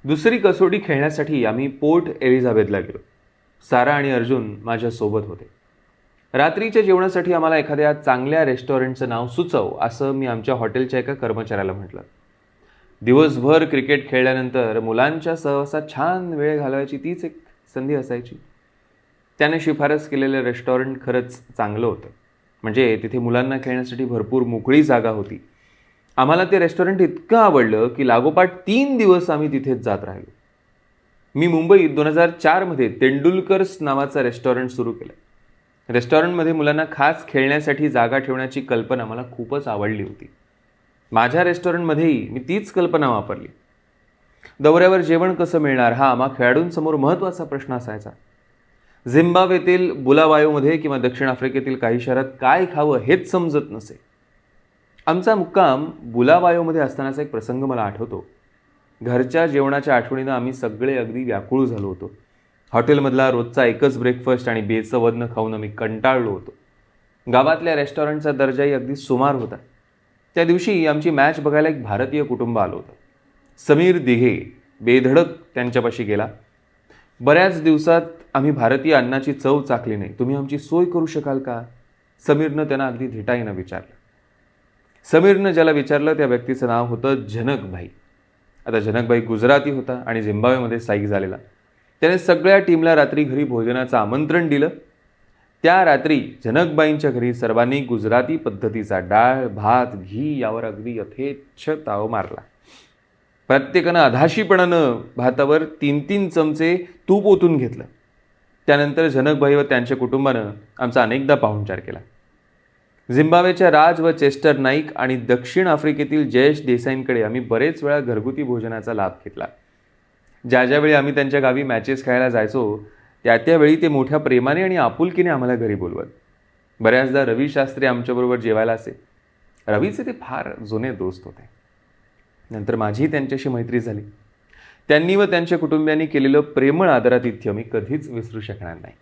दुसरी कसोटी खेळण्यासाठी आम्ही पोर्ट एलिझाबेथला गेलो. सारा आणि अर्जुन माझ्यासोबत होते. रात्रीच्या जेवणासाठी आम्हाला एखाद्या चांगल्या रेस्टॉरंटचं नाव सुचव असं मी आमच्या हॉटेलच्या एका कर्मचाऱ्याला म्हटलं. दिवसभर क्रिकेट खेळल्यानंतर मुलांच्या सहवासात छान वेळ घालवायची तीच एक संधी असायची. त्याने शिफारस केलेलं रेस्टॉरंट खरंच चांगलं होतं. म्हणजे तिथे मुलांना खेळण्यासाठी भरपूर मोकळी जागा होती. आम्हाला ते रेस्टॉरंट इतकं आवडलं की लागोपाठ 3 दिवस आम्ही तिथेच जात राहिलो. मी मुंबईत 2004मध्ये तेंडुलकर्स नावाचं रेस्टॉरंट सुरू केलं. रेस्टॉरंटमध्ये मुलांना खास खेळण्यासाठी जागा ठेवण्याची कल्पना मला खूपच आवडली होती. माझ्या रेस्टॉरंटमध्येही मी तीच कल्पना वापरली. दौऱ्यावर जेवण कसं मिळणार हा आम्हा खेळाडूंसमोर महत्त्वाचा प्रश्न असायचा. झिम्बाब्वेतील बुलावायोमध्ये किंवा दक्षिण आफ्रिकेतील काही शहरात काय खावं हेच समजत नसे. आमचा मुक्काम बुलावायोमध्ये असतानाचा एक प्रसंग मला आठवतो. घरच्या जेवणाच्या आठवणीनं आम्ही सगळे अगदी व्याकुळ झालो होतो. हॉटेलमधला रोजचा एकच ब्रेकफास्ट आणि बेचवन्न खाऊन आम्ही कंटाळलो होतो. गावातल्या रेस्टॉरंटचा दर्जाही अगदी सुमार होता. त्या दिवशी आमची मॅच बघायला एक भारतीय कुटुंब आलं होतं. समीर दिघे बेधडक त्यांच्यापाशी गेला. बऱ्याच दिवसात आम्ही भारतीय अन्नाची चव चाखली नाही, तुम्ही आमची सोय करू शकाल का? समीरनं त्यांना अगदी धिटाईनं विचारलं. समीरनं ज्याला विचारलं त्या व्यक्तीचं नाव होतं जनकभाई. आता जनकभाई गुजराती होता आणि झिम्बाब्वेमध्ये स्थायिक झालेला. त्याने सगळ्या टीमला रात्री घरी भोजनाचं आमंत्रण दिलं. त्या रात्री जनकबाईंच्या घरी सर्वांनी गुजराती पद्धतीचा डाळ, भात, घी यावर अगदी यथेच्छ ताव मारला. प्रत्येकानं अधाशीपणानं भातावर 3-3 चमचे तूप ओतून घेतलं. त्यानंतर जनकभाई व त्यांच्या कुटुंबानं आमचा अनेकदा पाहुणचार केला. झिम्बाब्वेच्या राज व चेस्टर नाईक आणि दक्षिण आफ्रिकेतील जयेश देसाईंकडे आम्ही बरेच वेळा घरगुती भोजनाचा लाभ घेतला. ज्यावेळी आम्ही त्यांच्या गावी मॅचेस खेळायला जायचो त्यावेळी ते मोठ्या प्रेमाने आणि आपुलकीने आम्हाला घरी बोलवत. बऱ्याचदा रवी शास्त्री आमच्याबरोबर जेवायला असे. रवीचे ते फार जुने दोस्त होते. नंतर माझी त्यांच्याशी मैत्री झाली. त्यांनी व त्यांच्या कुटुंबियांनी केलेलं प्रेमळ आदरातिथ्य मी कधीच विसरू शकणार नाही.